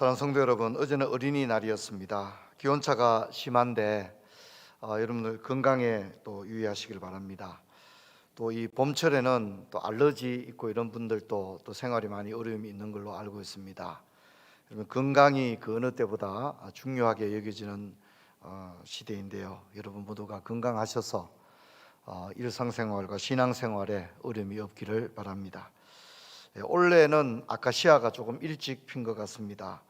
사랑하는 성도 여러분, 어제는 어린이날이었습니다. 기온차가 심한데 여러분들 건강에 또 유의하시길 바랍니다. 또 이 봄철에는 또 알러지 있고 이런 분들도 또 생활이 많이 어려움이 있는 걸로 알고 있습니다. 여러분, 건강이 그 어느 때보다 중요하게 여겨지는 시대인데요. 여러분 모두가 건강하셔서 일상생활과 신앙생활에 어려움이 없기를 바랍니다. 올해는 아카시아가 조금 일찍 핀 것 같습니다.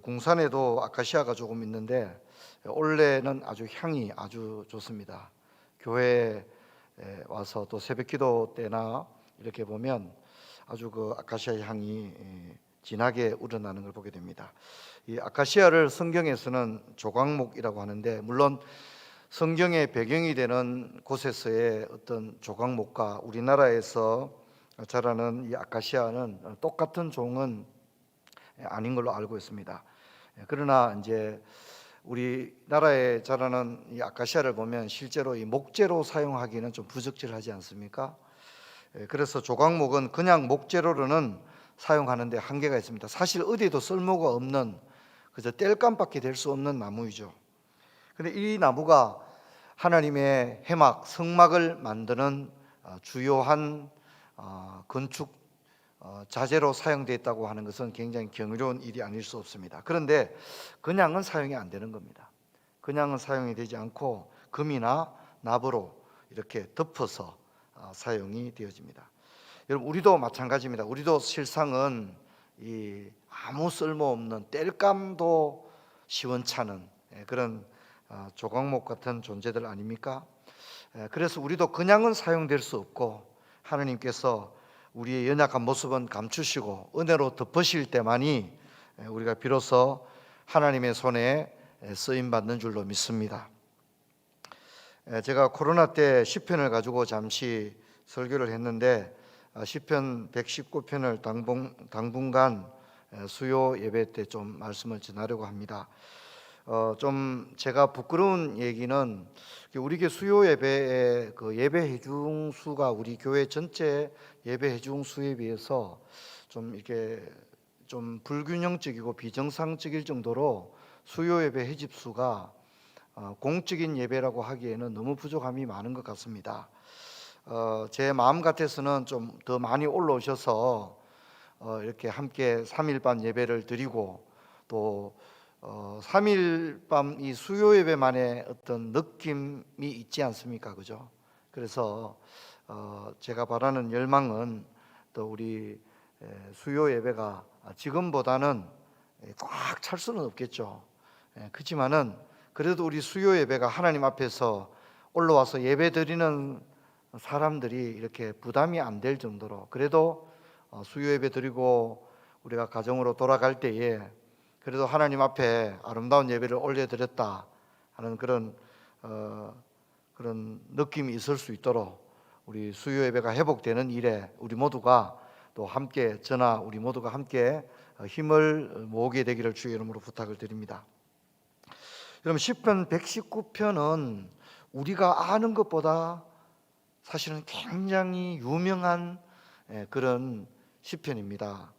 궁산에도 아카시아가 조금 있는데 올해는 아주 향이 아주 좋습니다. 교회에 와서 또 새벽기도 때나 이렇게 보면 아주 그 아카시아 향이 진하게 우러나는 걸 보게 됩니다. 이 아카시아를 성경에서는 조각목이라고 하는데, 물론 성경의 배경이 되는 곳에서의 어떤 조각목과 우리나라에서 자라는 이 아카시아는 똑같은 종은 아닌 걸로 알고 있습니다. 그러나 이제 우리나라에 자라는 이 아카시아를 보면 실제로 이 목재로 사용하기는 좀 부적절하지 않습니까? 그래서 조각목은 그냥 목재로는 사용하는데 한계가 있습니다. 사실 어디에도 쓸모가 없는, 그저 땔감밖에 될 수 없는 나무이죠. 그런데 이 나무가 하나님의 해막, 성막을 만드는 주요한 건축 자재로 사용되었다고 하는 것은 굉장히 경이로운 일이 아닐 수 없습니다. 그런데 그냥은 사용이 안 되는 겁니다. 그냥은 사용이 되지 않고 금이나 납으로 이렇게 덮어서 사용이 되어집니다. 여러분, 우리도 마찬가지입니다. 우리도 실상은 이 아무 쓸모없는, 땔감도 시원찮은 그런 조각목 같은 존재들 아닙니까? 그래서 우리도 그냥은 사용될 수 없고, 하나님께서 우리의 연약한 모습은 감추시고 은혜로 덮으실 때만이 우리가 비로소 하나님의 손에 쓰임 받는 줄로 믿습니다. 제가 코로나 때 시편을 가지고 잠시 설교를 했는데, 시편 119편을 당분간 수요 예배 때 좀 말씀을 전하려고 합니다. 좀 제가 부끄러운 얘기는, 우리 교회 수요 예배의 그 예배 회중 수가 우리 교회 전체 예배 회중 수에 비해서 좀 이렇게 좀 불균형적이고 비정상적일 정도로 수요 예배 회집 수가 공적인 예배라고 하기에는 너무 부족함이 많은 것 같습니다. 제 마음 같아서는 좀 더 많이 올라오셔서 이렇게 함께 3일반 예배를 드리고, 또 3일 밤 이 수요 예배만의 어떤 느낌이 있지 않습니까? 그죠? 그래서 제가 바라는 열망은, 또 우리 수요 예배가 지금보다는 꽉 찰 수는 없겠죠. 그렇지만은 그래도 우리 수요 예배가 하나님 앞에서 올라와서 예배 드리는 사람들이 이렇게 부담이 안 될 정도로, 그래도 수요 예배 드리고 우리가 가정으로 돌아갈 때에 그래도 하나님 앞에 아름다운 예배를 올려드렸다 하는 그런 느낌이 있을 수 있도록, 우리 수요 예배가 회복되는 일에 우리 모두가 또 함께, 우리 모두가 함께 힘을 모으게 되기를 주의 이름으로 부탁을 드립니다. 여러분, 시편 119편은 우리가 아는 것보다 사실은 굉장히 유명한 그런 시편입니다.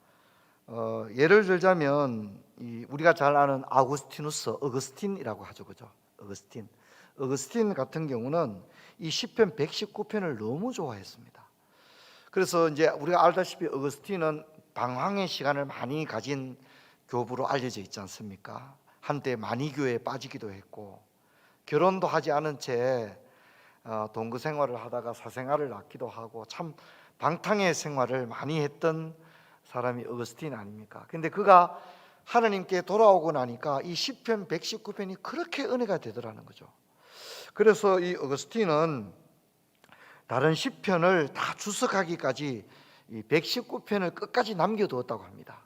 예를 들자면 우리가 잘 아는 어거스틴이라고 하죠, 그죠? 어거스틴 같은 경우는 이 시편 119편을 너무 좋아했습니다. 그래서 이제 우리가 알다시피 어거스틴은 방황의 시간을 많이 가진 교부로 알려져 있지 않습니까? 한때 만이교에 빠지기도 했고, 결혼도 하지 않은 채 동거 생활을 하다가 사생아를 낳기도 하고, 참 방탕의 생활을 많이 했던 사람이 어거스틴 아닙니까? 근데 그가 하나님께 돌아오고 나니까 이 시편 119편이 그렇게 은혜가 되더라는 거죠. 그래서 이 어거스틴은 다른 시편을 다 주석하기까지 이 119편을 끝까지 남겨두었다고 합니다.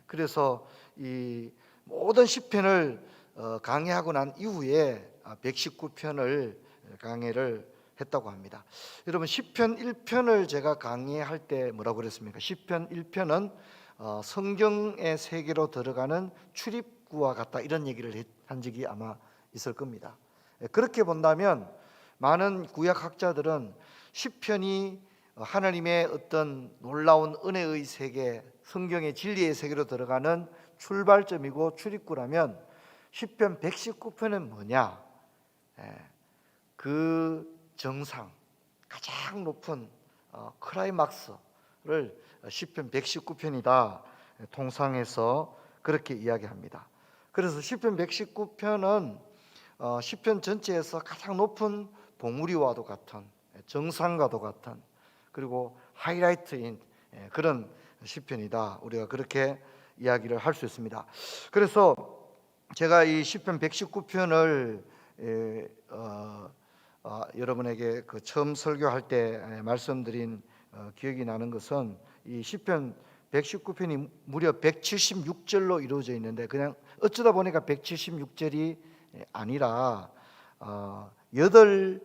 그래서 이 모든 시편을 강해하고 난 이후에 119편을 강해를 했다고 합니다. 여러분, 시편 1편을 제가 강의할 때 뭐라고 그랬습니까? 시편 1편은 성경의 세계로 들어가는 출입구와 같다, 이런 얘기를 한 적이 아마 있을 겁니다. 그렇게 본다면 많은 구약학자들은 시편이 하나님의 어떤 놀라운 은혜의 세계, 성경의 진리의 세계로 들어가는 출발점이고 출입구라면 시편 119편은 뭐냐? 그 정상, 가장 높은 클라이막스를 시편 119편이다. 통상에서 그렇게 이야기합니다. 그래서 시편 119편은 시편 전체에서 가장 높은 봉우리와도 같은, 정상과도 같은, 그리고 하이라이트인 그런 시편이다. 우리가 그렇게 이야기를 할 수 있습니다. 그래서 제가 이 시편 119편을 여러분에게 그 처음 설교할 때 말씀드린 기억이 나는 것은 이 시편 119편이 무려 176절로 이루어져 있는데, 그냥 어쩌다 보니까 176절이 아니라 8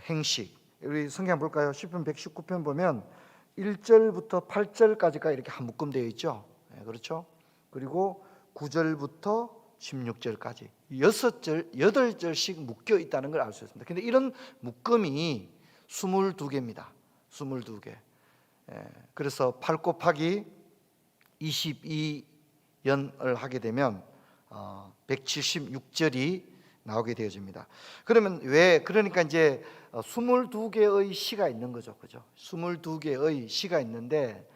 행식. 우리 성경 볼까요? 시편 119편 보면 1절부터 8절까지가 이렇게 한 묶음 되어 있죠. 그렇죠? 그리고 9절부터 16절까지 6절, 8절씩 묶여 있다는 걸 알 수 있습니다. 근데 이런 묶음이 22개입니다. 22개. 그래서 8 곱하기 22연을 하게 되면 176절이 나오게 되어집니다. 그러면 그러니까 이제 22개의 시가 있는 거죠. 그죠? 22개의 시가 있는데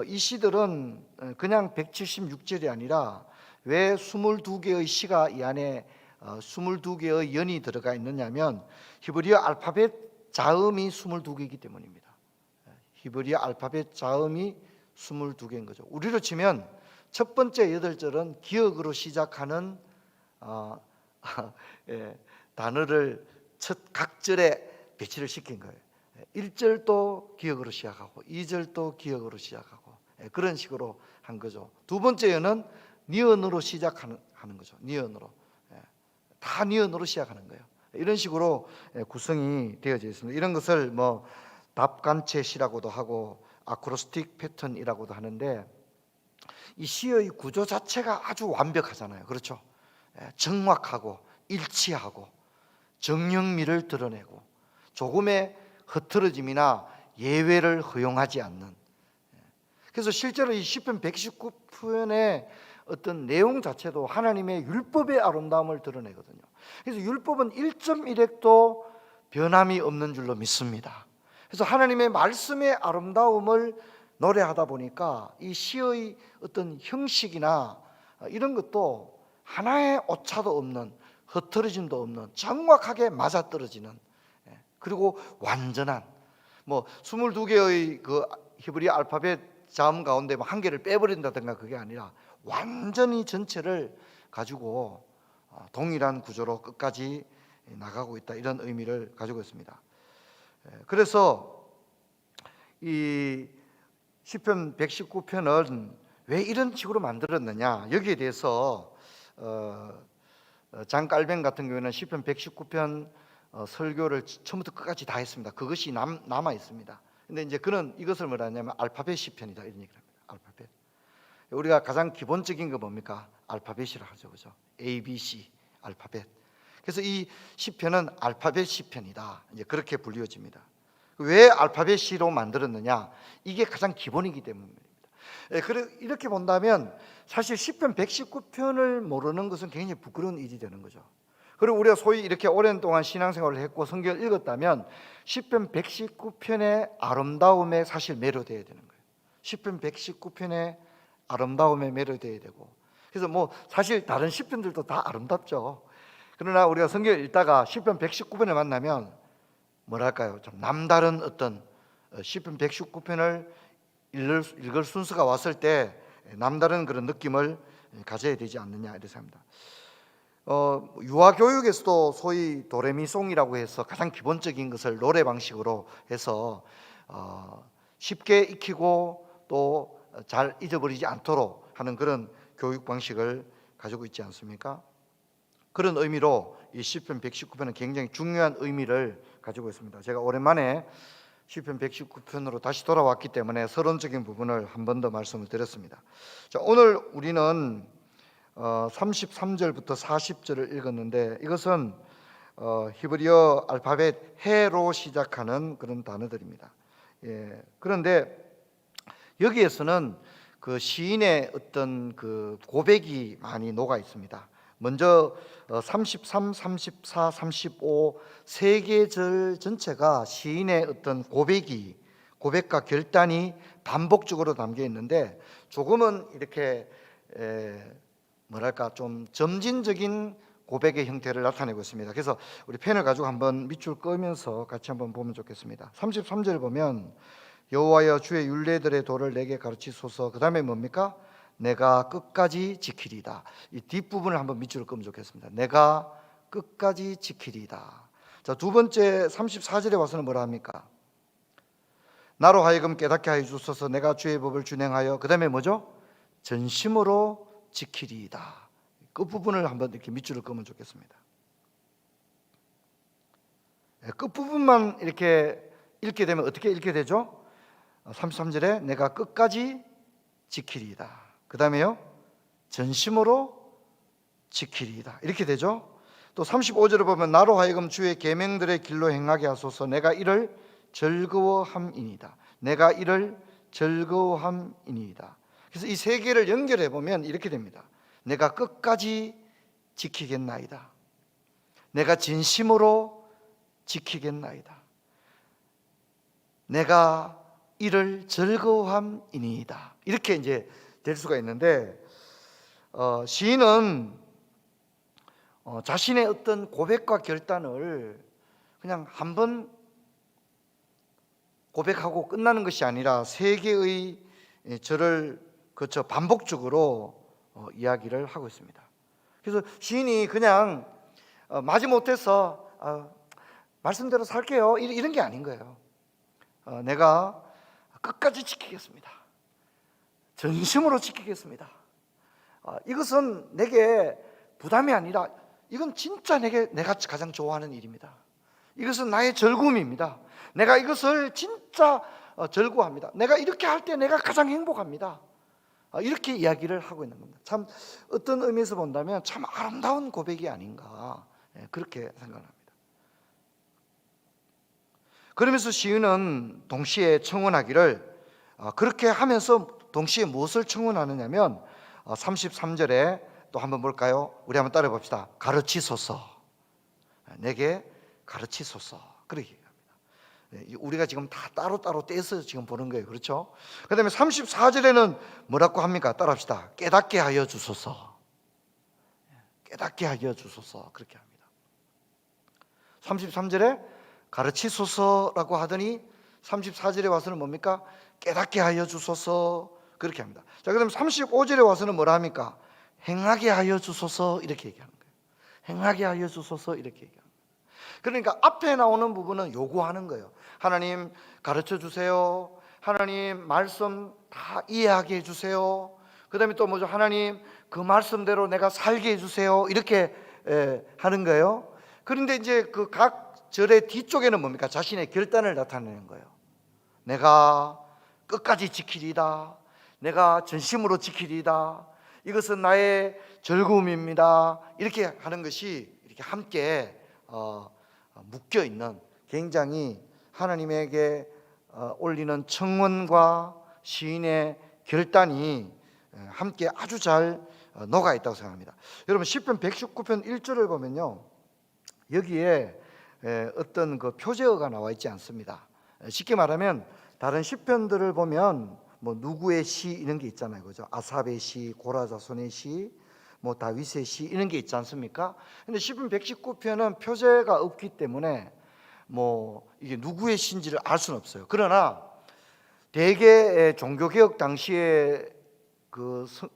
이 시들은 그냥 176절이 아니라 왜 22개의 시가 이 안에 22개의 연이 들어가 있느냐면 히브리어 알파벳 자음이 22개이기 때문입니다. 히브리어 알파벳 자음이 22개인 거죠. 우리로 치면 첫 번째 8절은 기역으로 시작하는 단어를 첫 각절에 배치를 시킨 거예요. 1절도 기역으로 시작하고 2절도 기역으로 시작하고 그런 식으로 한 거죠. 두 번째 연은 니은으로 시작하는 거죠. 니은으로. 다 니은으로 시작하는 거예요. 이런 식으로 구성이 되어져 있습니다. 이런 것을 뭐 답간체시라고도 하고 아크로스틱 패턴이라고도 하는데, 이 시의 구조 자체가 아주 완벽하잖아요. 그렇죠? 정확하고 일치하고 정형미를 드러내고 조금의 흐트러짐이나 예외를 허용하지 않는. 그래서 실제로 이 시편 119편의 어떤 내용 자체도 하나님의 율법의 아름다움을 드러내거든요. 그래서 율법은 1.1획도 변함이 없는 줄로 믿습니다. 그래서 하나님의 말씀의 아름다움을 노래하다 보니까 이 시의 어떤 형식이나 이런 것도 하나의 오차도 없는, 흐트러짐도 없는, 정확하게 맞아떨어지는, 그리고 완전한, 뭐 22개의 그 히브리 알파벳 자음 가운데 한 개를 빼버린다든가 그게 아니라 완전히 전체를 가지고 동일한 구조로 끝까지 나가고 있다, 이런 의미를 가지고 있습니다. 그래서 이 시편 119편은 왜 이런 식으로 만들었느냐, 여기에 대해서 장 깔뱅 같은 경우에는 시편 119편 설교를 처음부터 끝까지 다 했습니다. 그것이 남아 있습니다. 근데 이제 그는 이것을 뭐라 하냐면 알파벳 시편이다, 이런 얘기를 합니다. 알파벳. 우리가 가장 기본적인 거 뭡니까? 알파벳이라 하죠. 그죠? A, B, C 알파벳. 그래서 이 시편은 알파벳 시편이다, 이제 그렇게 불리워집니다. 왜 알파벳 C로 만들었느냐? 이게 가장 기본이기 때문입니다. 이렇게 본다면 사실 시편 119편을 모르는 것은 굉장히 부끄러운 일이 되는 거죠. 그리고 우리가 소위 이렇게 오랜 동안 신앙생활을 했고 성경을 읽었다면 시편 119편의 아름다움에 사실 매료되어야 되는 거예요. 시편 119편의 아름다움에 매료되어야 되고, 그래서 뭐 사실 다른 시편들도 다 아름답죠. 그러나 우리가 성경을 읽다가 시편 119편을 만나면 뭐랄까요, 좀 남다른 어떤 시편 119편을 읽을 순서가 왔을 때 남다른 그런 느낌을 가져야 되지 않느냐, 이렇게 생각합니다. 유아 교육에서도 소위 도레미송이라고 해서 가장 기본적인 것을 노래 방식으로 해서 쉽게 익히고 또 잘 잊어버리지 않도록 하는 그런 교육 방식을 가지고 있지 않습니까? 그런 의미로 이 시편 119편은 굉장히 중요한 의미를 가지고 있습니다. 제가 오랜만에 시편 119편으로 다시 돌아왔기 때문에 서론적인 부분을 한 번 더 말씀을 드렸습니다. 자, 오늘 우리는 33절부터 40절을 읽었는데 이것은 히브리어 알파벳 해로 시작하는 그런 단어들입니다. 그런데 여기에서는 그 시인의 어떤 그 고백이 많이 녹아 있습니다. 먼저 33, 34, 35 세 개 절 전체가 시인의 어떤 고백과 결단이 반복적으로 담겨 있는데 조금은 이렇게 뭐랄까 좀 점진적인 고백의 형태를 나타내고 있습니다. 그래서 우리 펜을 가지고 한번 밑줄 그으면서 같이 한번 보면 좋겠습니다. 33절을 보면 여호와여 주의 율례들의 도를 내게 가르치소서. 그 다음에 뭡니까? 내가 끝까지 지키리다. 이 뒷부분을 한번 밑줄을 그으면 좋겠습니다. 내가 끝까지 지키리다. 자, 두 번째 34절에 와서는 뭐라 합니까? 나로 하여금 깨닫게 하여 주소서. 내가 주의 법을 준행하여 그 다음에 뭐죠? 전심으로 지키리이다. 끝부분을 한번 이렇게 밑줄을 그으면 좋겠습니다. 끝부분만 이렇게 읽게 되면 어떻게 읽게 되죠? 33절에 내가 끝까지 지키리이다. 그 다음에요 전심으로 지키리이다. 이렇게 되죠. 또 35절을 보면 나로 하여금 주의 계명들의 길로 행하게 하소서. 내가 이를 즐거워함이니이다. 내가 이를 즐거워함이니이다. 그래서 이 세 개를 연결해 보면 이렇게 됩니다. 내가 끝까지 지키겠나이다. 내가 진심으로 지키겠나이다. 내가 이를 즐거워함이니이다. 이렇게 이제 될 수가 있는데 시인은 자신의 어떤 고백과 결단을 그냥 한번 고백하고 끝나는 것이 아니라 세 개의 절을 거쳐 반복적으로 이야기를 하고 있습니다. 그래서 시인이 그냥 마지못해서 말씀대로 살게요 이런 게 아닌 거예요. 내가 끝까지 지키겠습니다. 전심으로 지키겠습니다. 이것은 내게 부담이 아니라 이건 진짜 내가 가장 좋아하는 일입니다. 이것은 나의 즐거움입니다. 내가 이것을 진짜 즐거워합니다. 내가 이렇게 할 때 내가 가장 행복합니다. 이렇게 이야기를 하고 있는 겁니다. 참 어떤 의미에서 본다면 참 아름다운 고백이 아닌가 그렇게 생각합니다. 그러면서 시인은 동시에 청혼하기를 그렇게 하면서 동시에 무엇을 청혼하느냐면 33절에 또 한번 볼까요? 우리 한번 따라 봅시다. 가르치소서. 내게 가르치소서. 그렇게 얘기합니다. 우리가 지금 다 따로따로 떼서 지금 보는 거예요. 그렇죠? 그 다음에 34절에는 뭐라고 합니까? 따라 합시다. 깨닫게 하여 주소서. 깨닫게 하여 주소서. 그렇게 합니다. 33절에 가르치소서라고 하더니 34절에 와서는 뭡니까? 깨닫게 하여 주소서. 그렇게 합니다. 자, 그다음 35절에 와서는 뭐라 합니까? 행하게 하여 주소서. 이렇게 얘기하는 거예요. 행하게 하여 주소서. 이렇게 얘기합니다. 그러니까 앞에 나오는 부분은 요구하는 거예요. 하나님 가르쳐 주세요. 하나님 말씀 다 이해하게 해주세요. 그 다음에 또 뭐죠? 하나님 그 말씀대로 내가 살게 해주세요. 이렇게 하는 거예요. 그런데 이제 그 각 절의 뒤쪽에는 뭡니까? 자신의 결단을 나타내는 거예요. 내가 끝까지 지키리다. 내가 전심으로 지키리다. 이것은 나의 즐거움입니다. 이렇게 하는 것이 이렇게 함께 묶여 있는 굉장히 하나님에게 올리는 청원과 시인의 결단이 함께 아주 잘 녹아 있다고 생각합니다. 여러분 시편 119편 1절을 보면요, 여기에 어떤 그 표제어가 나와 있지 않습니다. 쉽게 말하면 다른 시편들을 보면 뭐 누구의 시 이런 게 있잖아요, 그죠? 아삽의 시, 고라자손의 시, 뭐 다윗의 시 이런 게 있지 않습니까? 근데 시편 119편은 표제가 없기 때문에 뭐 이게 누구의 시인지를 알 수는 없어요. 그러나 대개 종교개혁 당시에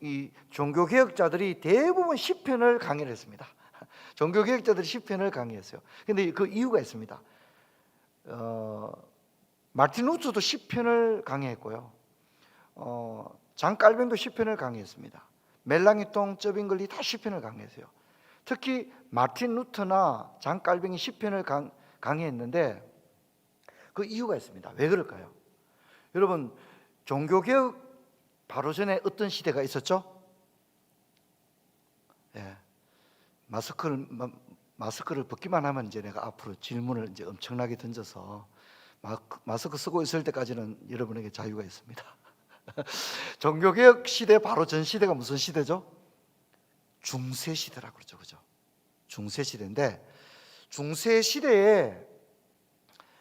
이 종교개혁자들이 대부분 시편을 강의를 했습니다. 종교개혁자들이 시편을 강의했어요. 근데 그 이유가 있습니다. 마틴 루터도 시편을 강의했고요. 장 깔뱅도 시편을 강의했습니다. 멜랑이통, 쩌빙글리 다 시편을 강의했어요. 특히 마틴 루터나 장 깔뱅이 시편을 강의했는데 그 이유가 있습니다. 왜 그럴까요? 여러분 종교개혁 바로 전에 어떤 시대가 있었죠? 예. 마스크를 벗기만 하면 이제 내가 앞으로 질문을 이제 엄청나게 던져서 마스크 쓰고 있을 때까지는 여러분에게 자유가 있습니다. 종교개혁 시대 바로 전 시대가 무슨 시대죠? 중세 시대라고 그러죠, 그죠? 중세 시대인데, 중세 시대에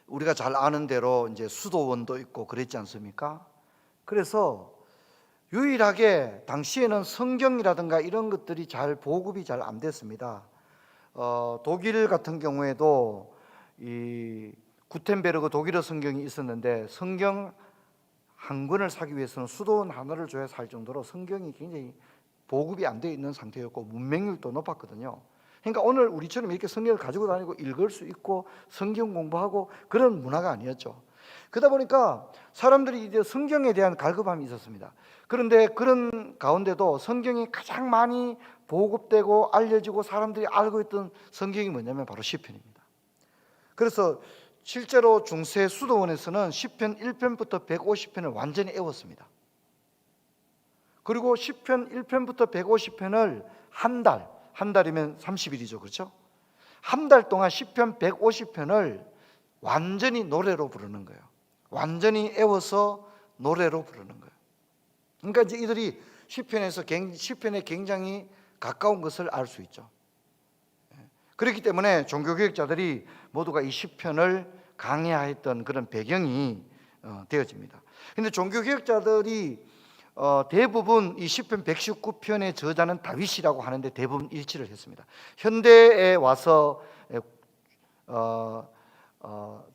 우리가 잘 아는 대로 이제 수도원도 있고 그랬지 않습니까? 그래서 유일하게 당시에는 성경이라든가 이런 것들이 잘 보급이 잘 안 됐습니다. 독일 같은 경우에도 이 구텐베르그 독일어 성경이 있었는데 성경 한 권을 사기 위해서는 수도원 하나를 줘야 살 정도로 성경이 굉장히 보급이 안 되어 있는 상태였고 문맹률도 높았거든요. 그러니까 오늘 우리처럼 이렇게 성경을 가지고 다니고 읽을 수 있고 성경 공부하고 그런 문화가 아니었죠. 그러다 보니까 사람들이 이제 성경에 대한 갈급함이 있었습니다. 그런데 그런 가운데도 성경이 가장 많이 보급되고 알려지고 사람들이 알고 있던 성경이 뭐냐면 바로 시편입니다. 그래서 실제로 중세 수도원에서는 시편 1편부터 150편을 완전히 애웠습니다. 그리고 시편 1편부터 150편을 한 달이면 30일이죠, 그렇죠? 한 달 동안 시편 150편을 완전히 노래로 부르는 거예요. 완전히 애워서 노래로 부르는 거예요. 그러니까 이제 이들이 시편에 굉장히 가까운 것을 알 수 있죠. 그렇기 때문에 종교개혁자들이 모두가 이 시편을 강해했던 그런 배경이 되어집니다. 그런데 종교개혁자들이 대부분 이 시편 119편의 저자는 다윗이라고 하는데 대부분 일치를 했습니다. 현대에 와서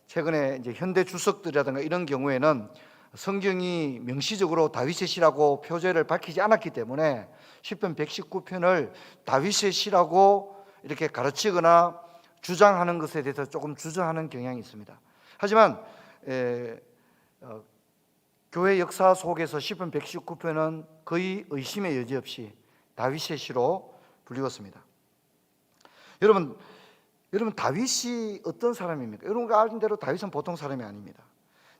최근에 이제 현대 주석들이라든가 이런 경우에는 성경이 명시적으로 다윗의 시라고 표제를 밝히지 않았기 때문에 시편 119편을 다윗의 시라고 이렇게 가르치거나 주장하는 것에 대해서 조금 주저하는 경향이 있습니다. 하지만 교회 역사 속에서 시편 119편은 거의 의심의 여지 없이 다윗의 시로 불리웠습니다. 여러분 다윗이 어떤 사람입니까? 여러분가 아는 대로 다윗은 보통 사람이 아닙니다.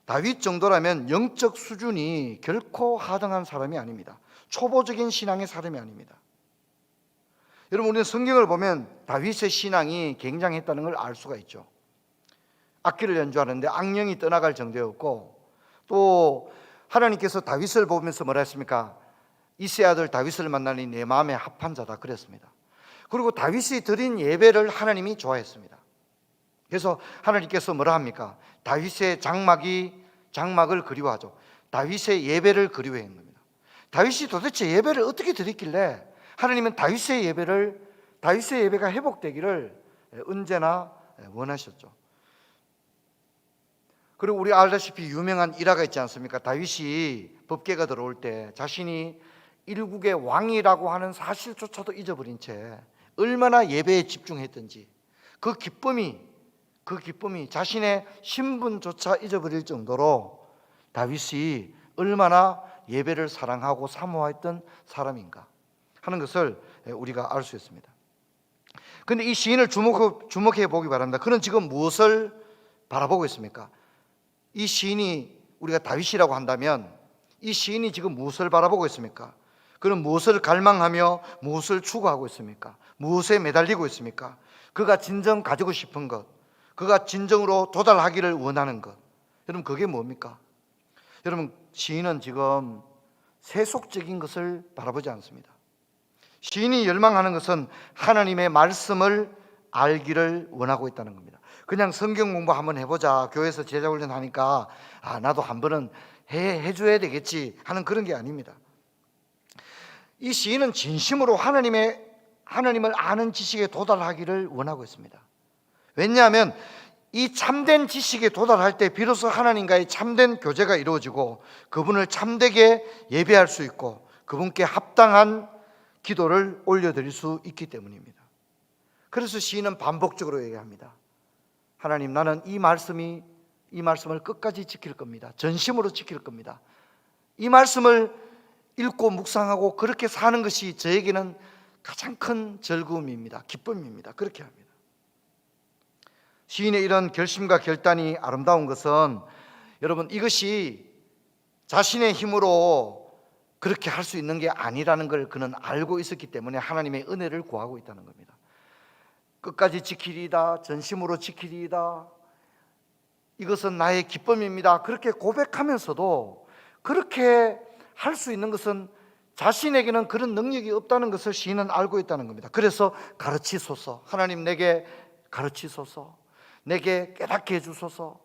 다윗 정도라면 영적 수준이 결코 하등한 사람이 아닙니다. 초보적인 신앙의 사람이 아닙니다. 여러분 우리는 성경을 보면 다윗의 신앙이 굉장했다는 걸 알 수가 있죠. 악기를 연주하는데 악령이 떠나갈 정도였고, 또 하나님께서 다윗을 보면서 뭐라 했습니까? 이새의 아들 다윗을 만나니 내 마음에 합한 자다 그랬습니다. 그리고 다윗이 드린 예배를 하나님이 좋아했습니다. 그래서 하나님께서 뭐라 합니까? 다윗의 장막을 그리워하죠. 다윗의 예배를 그리워하는 겁니다. 다윗이 도대체 예배를 어떻게 드렸길래 하나님은 다윗의 예배가 회복되기를 언제나 원하셨죠. 그리고 우리 알다시피 유명한 일화가 있지 않습니까? 다윗이 법궤가 들어올 때 자신이 일국의 왕이라고 하는 사실조차도 잊어버린 채 얼마나 예배에 집중했던지 그 기쁨이 자신의 신분조차 잊어버릴 정도로 다윗이 얼마나 예배를 사랑하고 사모했던 사람인가 하는 것을 우리가 알 수 있습니다. 그런데 이 시인을 주목해 보기 바랍니다. 그는 지금 무엇을 바라보고 있습니까? 이 시인이 우리가 다윗이라고 한다면 이 시인이 지금 무엇을 바라보고 있습니까? 그는 무엇을 갈망하며 무엇을 추구하고 있습니까? 무엇에 매달리고 있습니까? 그가 진정 가지고 싶은 것, 그가 진정으로 도달하기를 원하는 것, 여러분 그게 뭡니까? 여러분 시인은 지금 세속적인 것을 바라보지 않습니다. 시인이 열망하는 것은 하나님의 말씀을 알기를 원하고 있다는 겁니다. 그냥 성경 공부 한번 해보자, 교회에서 제자훈련 하니까 나도 한 번은 해줘야 되겠지 하는 그런 게 아닙니다. 이 시인은 진심으로 하나님을 아는 지식에 도달하기를 원하고 있습니다. 왜냐하면 이 참된 지식에 도달할 때 비로소 하나님과의 참된 교제가 이루어지고 그분을 참되게 예배할 수 있고 그분께 합당한 기도를 올려드릴 수 있기 때문입니다. 그래서 시인은 반복적으로 얘기합니다. 하나님, 나는 이 말씀을 끝까지 지킬 겁니다. 전심으로 지킬 겁니다. 이 말씀을 읽고 묵상하고 그렇게 사는 것이 저에게는 가장 큰 즐거움입니다. 기쁨입니다. 그렇게 합니다. 시인의 이런 결심과 결단이 아름다운 것은 여러분 이것이 자신의 힘으로 그렇게 할 수 있는 게 아니라는 걸 그는 알고 있었기 때문에 하나님의 은혜를 구하고 있다는 겁니다. 끝까지 지키리이다, 전심으로 지키리이다, 이것은 나의 기쁨입니다, 그렇게 고백하면서도 그렇게 할 수 있는 것은 자신에게는 그런 능력이 없다는 것을 시인은 알고 있다는 겁니다. 그래서 가르치소서, 하나님 내게 가르치소서, 내게 깨닫게 해주소서,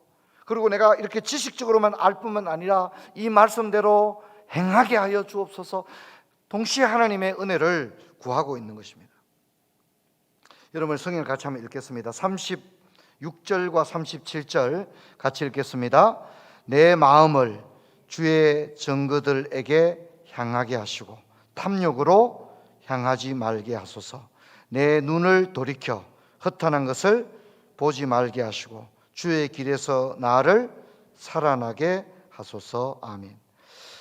그리고 내가 이렇게 지식적으로만 알 뿐만 아니라 이 말씀대로 행하게 하여 주옵소서, 동시에 하나님의 은혜를 구하고 있는 것입니다. 여러분 성경을 같이 한번 읽겠습니다. 36절과 37절 같이 읽겠습니다. 내 마음을 주의 증거들에게 향하게 하시고 탐욕으로 향하지 말게 하소서. 내 눈을 돌이켜 허탄한 것을 보지 말게 하시고 주의 길에서 나를 살아나게 하소서. 아멘.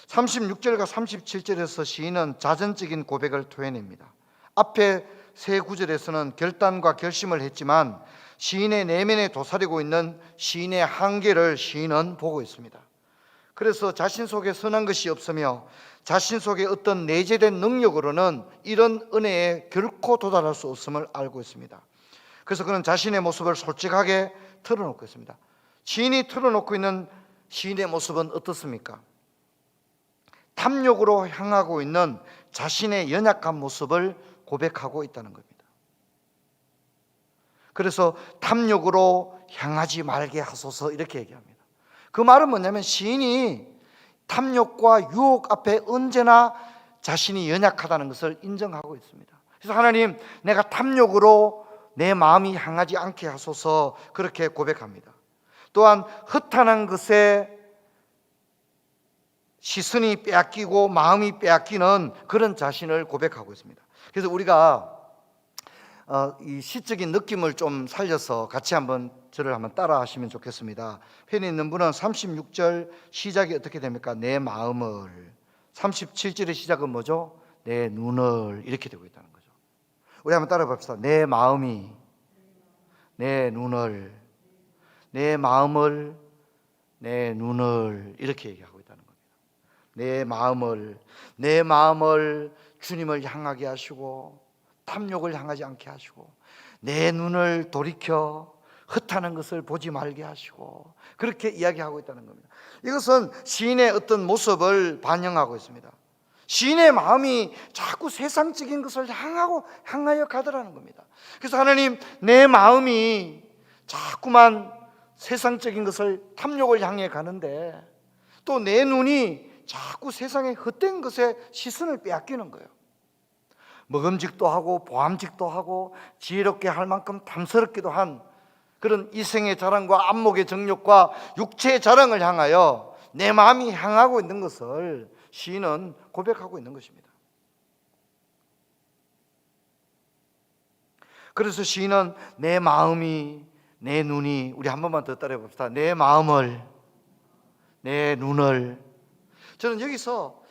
36절과 37절에서 시인은 자전적인 고백을 토해냅니다. 앞에 세 구절에서는 결단과 결심을 했지만 시인의 내면에 도사리고 있는 시인의 한계를 시인은 보고 있습니다. 그래서 자신 속에 선한 것이 없으며 자신 속에 어떤 내재된 능력으로는 이런 은혜에 결코 도달할 수 없음을 알고 있습니다. 그래서 그는 자신의 모습을 솔직하게 털어놓고 있습니다. 시인이 털어놓고 있는 시인의 모습은 어떻습니까? 탐욕으로 향하고 있는 자신의 연약한 모습을 고백하고 있다는 겁니다. 그래서 탐욕으로 향하지 말게 하소서 이렇게 얘기합니다. 그 말은 뭐냐면 시인이 탐욕과 유혹 앞에 언제나 자신이 연약하다는 것을 인정하고 있습니다. 그래서 하나님, 내가 탐욕으로 내 마음이 향하지 않게 하소서 그렇게 고백합니다. 또한 허탄한 것에 시선이 빼앗기고 마음이 빼앗기는 그런 자신을 고백하고 있습니다. 그래서 우리가 이 시적인 느낌을 좀 살려서 같이 한번 저를 한번 따라 하시면 좋겠습니다. 편에 있는 분은 36절 시작이 어떻게 됩니까? 내 마음을. 37절의 시작은 뭐죠? 내 눈을. 이렇게 되고 있다는 거죠. 우리 한번 따라 봅시다. 내 마음이, 내 눈을, 내 마음을, 내 눈을 이렇게 얘기하고 있다는 겁니다. 내 마음을 주님을 향하게 하시고 탐욕을 향하지 않게 하시고 내 눈을 돌이켜 허탄한 것을 보지 말게 하시고 그렇게 이야기하고 있다는 겁니다. 이것은 시인의 어떤 모습을 반영하고 있습니다. 시인의 마음이 자꾸 세상적인 것을 향하여 가더라는 겁니다. 그래서 하나님, 내 마음이 자꾸만 세상적인 것을 탐욕을 향해 가는데 또 내 눈이 자꾸 세상의 헛된 것에 시선을 빼앗기는 거예요. 먹음직도 하고 보암직도 하고 지혜롭게 할 만큼 탐스럽기도 한 그런 이생의 자랑과 안목의 정욕과 육체의 자랑을 향하여 내 마음이 향하고 있는 것을 시인은 고백하고 있는 것입니다. 그래서 시인은 내 마음이, 내 눈이, 우리 한 번만 더 따라해 봅시다. 내 마음을, 내 눈을. 저는 여기서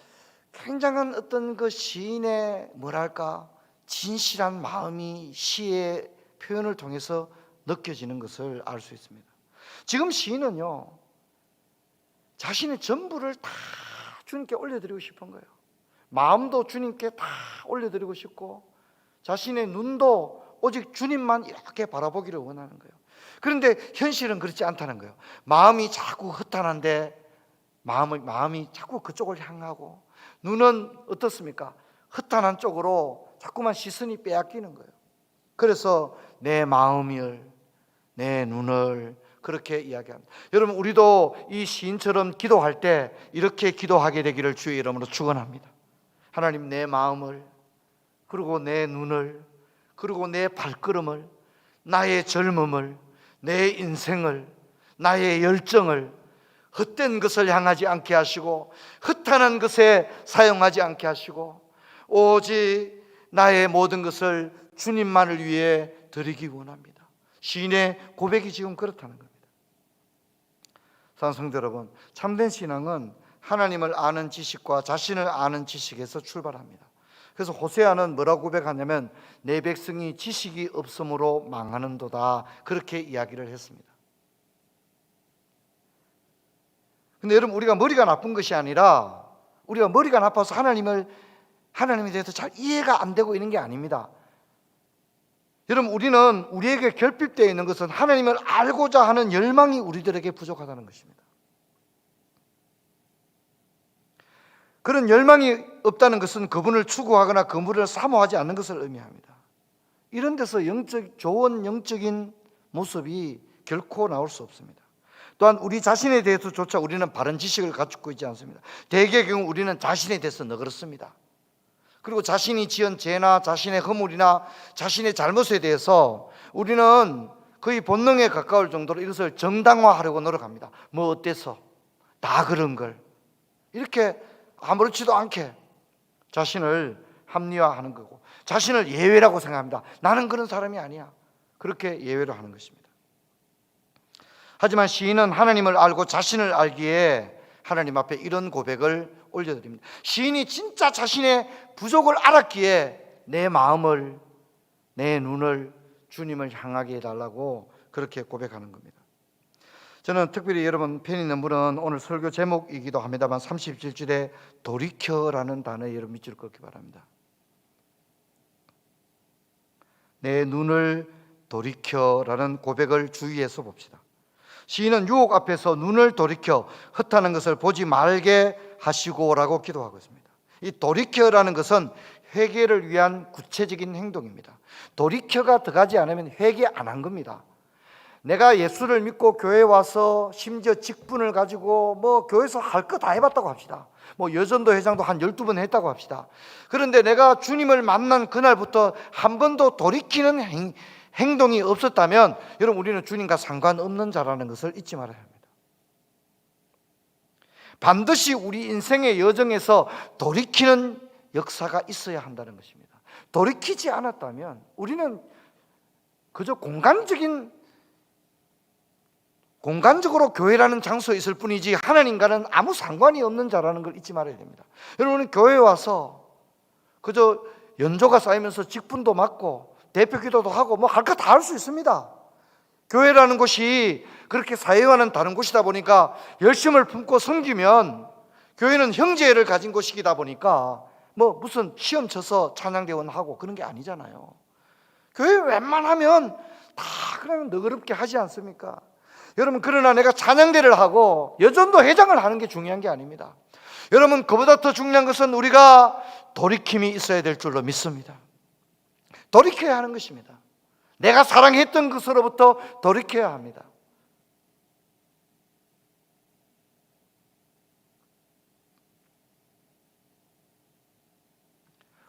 굉장한 어떤 그 시인의 뭐랄까 진실한 마음이 시의 표현을 통해서 느껴지는 것을 알 수 있습니다. 지금 시인은요, 자신의 전부를 다 주님께 올려드리고 싶은 거예요. 마음도 주님께 다 올려드리고 싶고 자신의 눈도 오직 주님만 이렇게 바라보기를 원하는 거예요. 그런데 현실은 그렇지 않다는 거예요. 마음이 자꾸 허탄한데 마음이 자꾸 그쪽을 향하고 눈은 어떻습니까? 허탄한 쪽으로 자꾸만 시선이 빼앗기는 거예요. 그래서 내 마음을, 내 눈을 그렇게 이야기합니다. 여러분, 우리도 이 시인처럼 기도할 때 이렇게 기도하게 되기를 주의 이름으로 축원합니다. 하나님, 내 마음을, 그리고 내 눈을, 그리고 내 발걸음을, 나의 젊음을, 내 인생을, 나의 열정을 헛된 것을 향하지 않게 하시고 허탄한 것에 사용하지 않게 하시고 오직 나의 모든 것을 주님만을 위해 드리기 원합니다. 시인의 고백이 지금 그렇다는 겁니다. 사랑하는 성도 여러분, 참된 신앙은 하나님을 아는 지식과 자신을 아는 지식에서 출발합니다. 그래서 호세아는 뭐라고 고백하냐면 내 백성이 지식이 없으므로 망하는도다 그렇게 이야기를 했습니다. 근데 여러분, 우리가 머리가 나쁜 것이 아니라 우리가 머리가 나빠서 하나님에 대해서 잘 이해가 안 되고 있는 게 아닙니다. 여러분, 우리는 우리에게 결핍되어 있는 것은 하나님을 알고자 하는 열망이 우리들에게 부족하다는 것입니다. 그런 열망이 없다는 것은 그분을 추구하거나 그분을 사모하지 않는 것을 의미합니다. 이런 데서 좋은 영적인 모습이 결코 나올 수 없습니다. 또한 우리 자신에 대해서조차 우리는 바른 지식을 갖추고 있지 않습니다. 대개의 경우 우리는 자신에 대해서 너그럽습니다. 그리고 자신이 지은 죄나 자신의 허물이나 자신의 잘못에 대해서 우리는 거의 본능에 가까울 정도로 이것을 정당화하려고 노력합니다. 뭐 어때서? 다 그런 걸 이렇게 아무렇지도 않게 자신을 합리화하는 거고, 자신을 예외라고 생각합니다. 나는 그런 사람이 아니야. 그렇게 예외로 하는 것입니다. 하지만 시인은 하나님을 알고 자신을 알기에 하나님 앞에 이런 고백을 올려드립니다. 시인이 진짜 자신의 부족을 알았기에 내 마음을, 내 눈을 주님을 향하게 해달라고 그렇게 고백하는 겁니다. 저는 특별히 여러분 편 있는 분은 오늘 설교 제목이기도 합니다만 37절에 돌이켜라는 단어에 여러분 밑줄 긋기 바랍니다. 내 눈을 돌이켜라는 고백을 주의해서 봅시다. 시인은 유혹 앞에서 눈을 돌이켜 헛하는 것을 보지 말게 하시고라고 기도하고 있습니다. 이 돌이켜라는 것은 회개를 위한 구체적인 행동입니다. 돌이켜가 들어가지 않으면 회개 안 한 겁니다. 내가 예수를 믿고 교회에 와서 심지어 직분을 가지고 뭐 교회에서 할 거 다 해봤다고 합시다. 뭐 여전도 회장도 한 12번 했다고 합시다. 그런데 내가 주님을 만난 그날부터 한 번도 돌이키는 행동이 없었다면 여러분 우리는 주님과 상관없는 자라는 것을 잊지 말아야 합니다. 반드시 우리 인생의 여정에서 돌이키는 역사가 있어야 한다는 것입니다. 돌이키지 않았다면 우리는 그저 공간적으로 교회라는 장소에 있을 뿐이지 하나님과는 아무 상관이 없는 자라는 걸 잊지 말아야 됩니다. 여러분은 교회에 와서 그저 연조가 쌓이면서 직분도 맡고 대표 기도도 하고 뭐 할 거 다 할 수 있습니다. 교회라는 곳이 그렇게 사회와는 다른 곳이다 보니까 열심을 품고 섬기면, 교회는 형제를 가진 곳이다 보니까 뭐 무슨 시험 쳐서 찬양대원하고 그런 게 아니잖아요. 교회 웬만하면 다 그러면 너그럽게 하지 않습니까? 여러분, 그러나 내가 찬양대를 하고 여전도 회장을 하는 게 중요한 게 아닙니다. 여러분, 그보다 더 중요한 것은 우리가 돌이킴이 있어야 될 줄로 믿습니다. 돌이켜야 하는 것입니다. 내가 사랑했던 것으로부터 돌이켜야 합니다.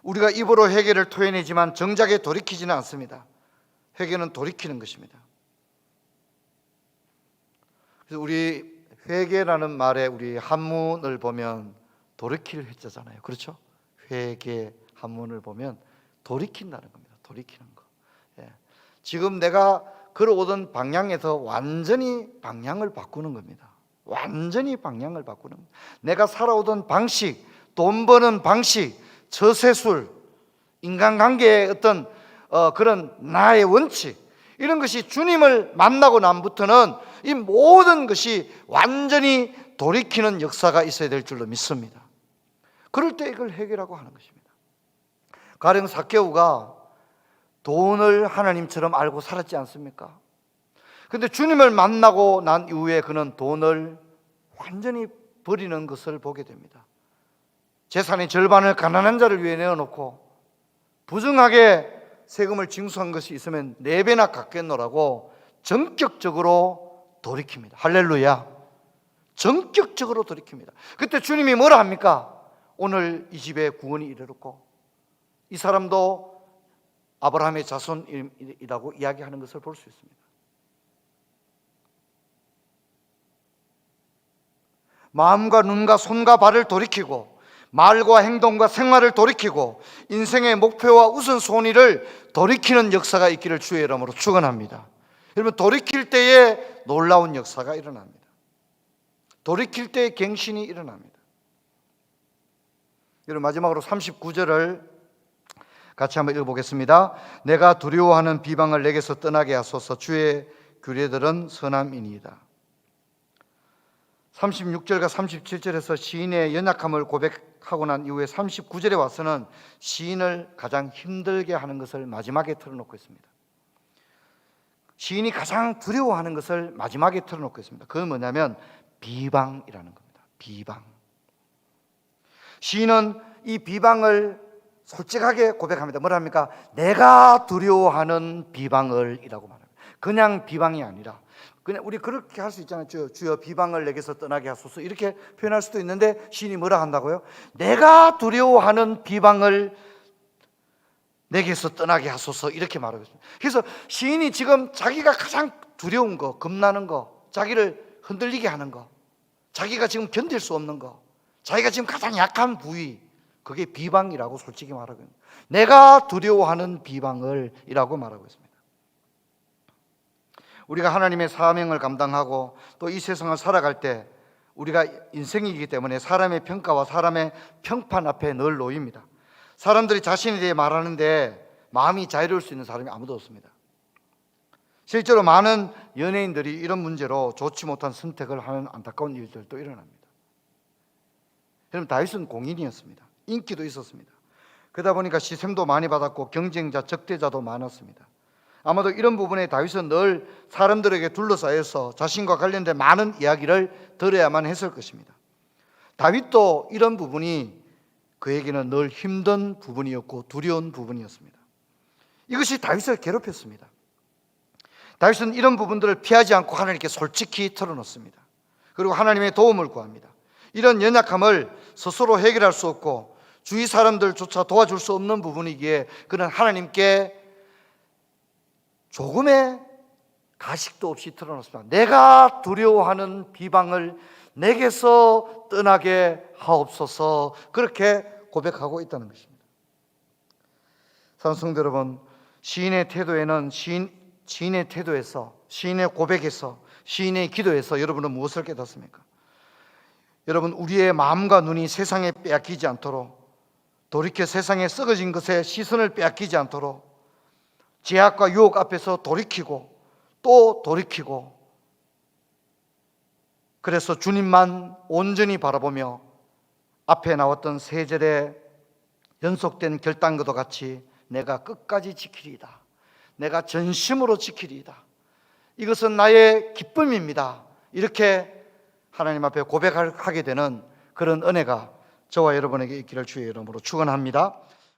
우리가 입으로 회개를 토해내지만 정작에 돌이키지는 않습니다. 회개는 돌이키는 것입니다. 그래서 우리 회개라는 말에 우리 한문을 보면 돌이킬 회자잖아요. 그렇죠? 회개 한문을 보면 돌이킨다는 겁니다. 돌이키는 거. 예. 지금 내가 걸어오던 방향에서 완전히 방향을 바꾸는 겁니다. 완전히 방향을 바꾸는 겁니다. 내가 살아오던 방식, 돈 버는 방식, 처세술, 인간관계의 어떤 그런 나의 원칙, 이런 것이 주님을 만나고 난부터는 이 모든 것이 완전히 돌이키는 역사가 있어야 될 줄로 믿습니다. 그럴 때 이걸 해결하고 하는 것입니다. 가령 삭개오가 돈을 하나님처럼 알고 살았지 않습니까? 그런데 주님을 만나고 난 이후에 그는 돈을 완전히 버리는 것을 보게 됩니다. 재산의 절반을 가난한 자를 위해 내어놓고 부정하게 세금을 징수한 것이 있으면 4배나 갚겠노라고 전격적으로 돌이킵니다. 할렐루야. 전격적으로 돌이킵니다. 그때 주님이 뭐라 합니까? 오늘 이 집에 구원이 이르렀고 이 사람도 아브라함의 자손이라고 이야기하는 것을 볼 수 있습니다. 마음과 눈과 손과 발을 돌이키고 말과 행동과 생활을 돌이키고 인생의 목표와 우선순위를 돌이키는 역사가 있기를 주의 이름으로 축원합니다. 여러분, 돌이킬 때에 놀라운 역사가 일어납니다. 돌이킬 때에 갱신이 일어납니다. 여러분, 마지막으로 39절을 같이 한번 읽어보겠습니다. 내가 두려워하는 비방을 내게서 떠나게 하소서. 주의 규례들은 선함이니이다. 36절과 37절에서 시인의 연약함을 고백하고 난 이후에 39절에 와서는 시인을 가장 힘들게 하는 것을 마지막에 털어놓고 있습니다. 시인이 가장 두려워하는 것을 마지막에 털어놓고 있습니다. 그건 뭐냐면 비방이라는 겁니다. 비방. 시인은 이 비방을 솔직하게 고백합니다. 뭐라 합니까? 내가 두려워하는 비방을 이라고 말합니다. 그냥 비방이 아니라, 그냥 우리 그렇게 할 수 있잖아요. 주여 비방을 내게서 떠나게 하소서, 이렇게 표현할 수도 있는데 시인이 뭐라 한다고요? 내가 두려워하는 비방을 내게서 떠나게 하소서, 이렇게 말하고 있습니다. 그래서 시인이 지금 자기가 가장 두려운 거, 겁나는 거, 자기를 흔들리게 하는 거, 자기가 지금 견딜 수 없는 거, 자기가 지금 가장 약한 부위, 그게 비방이라고 솔직히 말하고 있습니다. 내가 두려워하는 비방을 이라고 말하고 있습니다. 우리가 하나님의 사명을 감당하고 또 이 세상을 살아갈 때 우리가 인생이기 때문에 사람의 평가와 사람의 평판 앞에 늘 놓입니다. 사람들이 자신에 대해 말하는데 마음이 자유로울 수 있는 사람이 아무도 없습니다. 실제로 많은 연예인들이 이런 문제로 좋지 못한 선택을 하는 안타까운 일들도 일어납니다. 여러분, 다윗은 공인이었습니다. 인기도 있었습니다. 그러다 보니까 시샘도 많이 받았고 경쟁자, 적대자도 많았습니다. 아마도 이런 부분에 다윗은 늘 사람들에게 둘러싸여서 자신과 관련된 많은 이야기를 들어야만 했을 것입니다. 다윗도 이런 부분이 그에게는 늘 힘든 부분이었고 두려운 부분이었습니다. 이것이 다윗을 괴롭혔습니다. 다윗은 이런 부분들을 피하지 않고 하나님께 솔직히 털어놓습니다. 그리고 하나님의 도움을 구합니다. 이런 연약함을 스스로 해결할 수 없고 주위 사람들조차 도와줄 수 없는 부분이기에 그는 하나님께 조금의 가식도 없이 털어놓습니다. 내가 두려워하는 비방을 내게서 떠나게 하옵소서, 그렇게 고백하고 있다는 것입니다. 사랑하는 성도 여러분, 시인의 태도에는 시인의 태도에서, 시인의 고백에서, 시인의 기도에서 여러분은 무엇을 깨닫습니까? 여러분, 우리의 마음과 눈이 세상에 빼앗기지 않도록, 돌이켜 세상에 썩어진 것에 시선을 빼앗기지 않도록 제약과 유혹 앞에서 돌이키고 또 돌이키고, 그래서 주님만 온전히 바라보며 앞에 나왔던 세 절의 연속된 결단과도 같이 내가 끝까지 지키리이다, 내가 전심으로 지키리이다, 이것은 나의 기쁨입니다, 이렇게 하나님 앞에 고백하게 되는 그런 은혜가 저와 여러분에게 있기를 주의 이름으로 축원합니다.